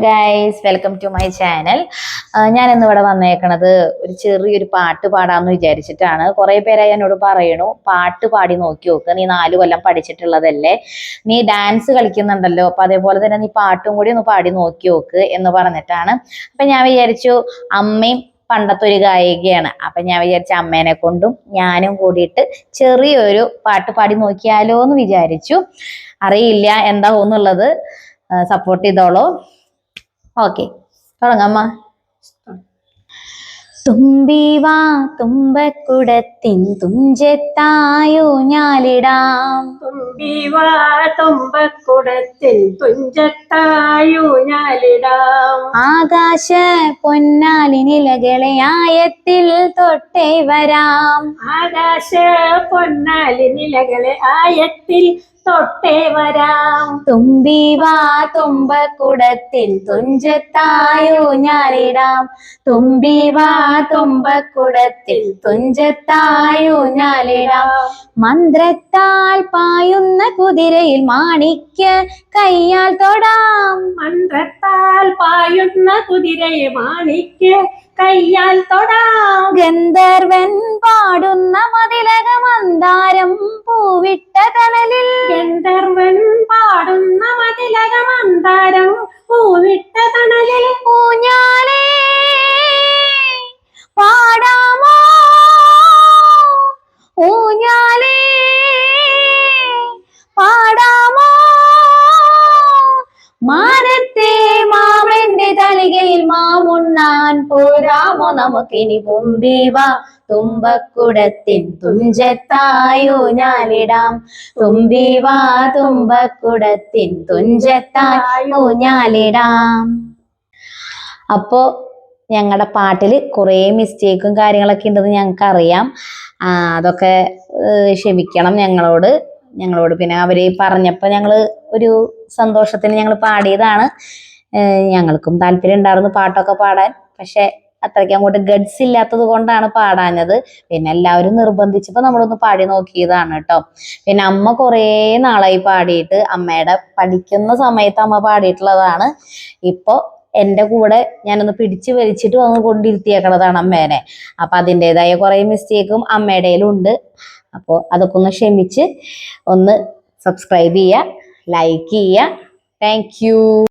Guys, welcome to my channel. ഞാൻ ഇന്നിവിടെ വന്നേക്കണത് ഒരു ചെറിയൊരു പാട്ട് പാടാന്ന് വിചാരിച്ചിട്ടാണ്. കുറെ പേരായി എന്നോട് പറയണു പാട്ട് പാടി നോക്കി നോക്ക്, നീ 4 കൊല്ലം പഠിച്ചിട്ടുള്ളതല്ലേ, നീ ഡാൻസ് കളിക്കുന്നുണ്ടല്ലോ, അപ്പൊ അതേപോലെ തന്നെ നീ പാട്ടും കൂടി ഒന്ന് പാടി നോക്കി നോക്ക് എന്ന് പറഞ്ഞിട്ടാണ്. അപ്പൊ ഞാൻ വിചാരിച്ചു, അമ്മയും പണ്ടത്തെ ഒരു ഗായികയാണ്, അപ്പൊ ഞാൻ വിചാരിച്ച അമ്മേനെ കൊണ്ടും ഞാനും കൂടിയിട്ട് ചെറിയൊരു പാട്ട് പാടി നോക്കിയാലോ എന്ന് വിചാരിച്ചു. അറിയില്ല എന്താവുന്നുള്ളത്, സപ്പോർട്ട് ചെയ്തോളൂ. ഓക്കെ, തുടങ്ങമ്മ. തുമ്പിവാ തുമ്പക്കുടത്തിൻ തുഞ്ചത്തായോ ഞാലിടാം, തുമ്പിവാ തുമ്പക്കുടത്തിൻ തുഞ്ചത്തായോ ഞാലിടാം. ആകാശ പൊന്നാലിനിലകളെ ആയത്തിൽ തൊട്ടേ വരാം, ആകാശ പൊന്നാലിനിലകളെ ആയത്തിൽ തൊട്ടേ വരാം. തുമ്പിവാ തുമ്പക്കുടത്തിൻ തുഞ്ചത്തായോ ഞാലിടാം, തുമ്പിവാ തുമ്പക്കുടത്തിൽ തുഞ്ചത്തായോ ഞാലിടാം. മന്ത്രത്താൽ പായുന്ന കുതിരയിൽ മാണിക്യ കയ്യാൽ തൊടാം, മന്ത്രത്താൽ പായുന്ന കുതിരയെ മാണിക്യ കയ്യാൽ തൊടാം. ഗന്ധർവൻ പാടുന്ന മതിലക മന്ദാരം പൂവിട്ട തണലിൽ, ഗന്ധർവൻ പാടുന്ന മതിലക മന്ദാരം പൂവിട്ട തണലിൽ. ഊഞ്ഞാലേ പാടാമോ, ഊഞ്ഞാലേ പാടാമോ, മാനത്തെ മാമന്റെ തളികയിൽ മാമുണ്ണാൻ പോരാമോ നമുക്കിനി. തുമ്പിവാ തുമ്പക്കുടത്തിൻ തുഞ്ചത്തായോ ഞാലിടാം, തുമ്പിവാ തുമ്പക്കുടത്തിൻ തുഞ്ചത്തായോ ഞാലിടാം. അപ്പോ ഞങ്ങളുടെ പാട്ടില് കുറേ മിസ്റ്റേക്കും കാര്യങ്ങളൊക്കെ ഉണ്ടെന്ന് ഞങ്ങൾക്ക് അറിയാം. അതൊക്കെ ക്ഷമിക്കണം ഞങ്ങളോട്. പിന്നെ അവര് പറഞ്ഞപ്പോൾ ഞങ്ങൾ ഒരു സന്തോഷത്തിന് ഞങ്ങൾ പാടിയതാണ്. ഞങ്ങൾക്കും താല്പര്യം ഉണ്ടായിരുന്നു പാട്ടൊക്കെ പാടാൻ, പക്ഷെ അത്രയ്ക്ക് അങ്ങോട്ട് ഗഡ്സ് ഇല്ലാത്തത് കൊണ്ടാണ് പാടാഞ്ഞത്. പിന്നെ എല്ലാവരും നിർബന്ധിച്ചപ്പോൾ നമ്മളൊന്ന് പാടി നോക്കിയതാണ് കേട്ടോ. പിന്നെ അമ്മ കുറേ നാളായി പാടിയിട്ട്, അമ്മയുടെ പഠിക്കുന്ന സമയത്ത് അമ്മ പാടിയിട്ടുള്ളതാണ്. ഇപ്പോൾ എൻ്റെ കൂടെ ഞാനൊന്ന് പിടിച്ചു വലിച്ചിട്ട് വന്ന് കൊണ്ടിരുത്തിയേക്കണതാണ് അമ്മേനെ. അപ്പൊ അതിൻ്റെതായ കുറേ മിസ്റ്റേക്കും അമ്മയുടെയിലും ഉണ്ട്. അപ്പോൾ അതൊക്കെ ഒന്ന് ക്ഷമിച്ച് ഒന്ന് സബ്സ്ക്രൈബ് ചെയ്യുക, ലൈക്ക് ചെയ്യുക. Thank you.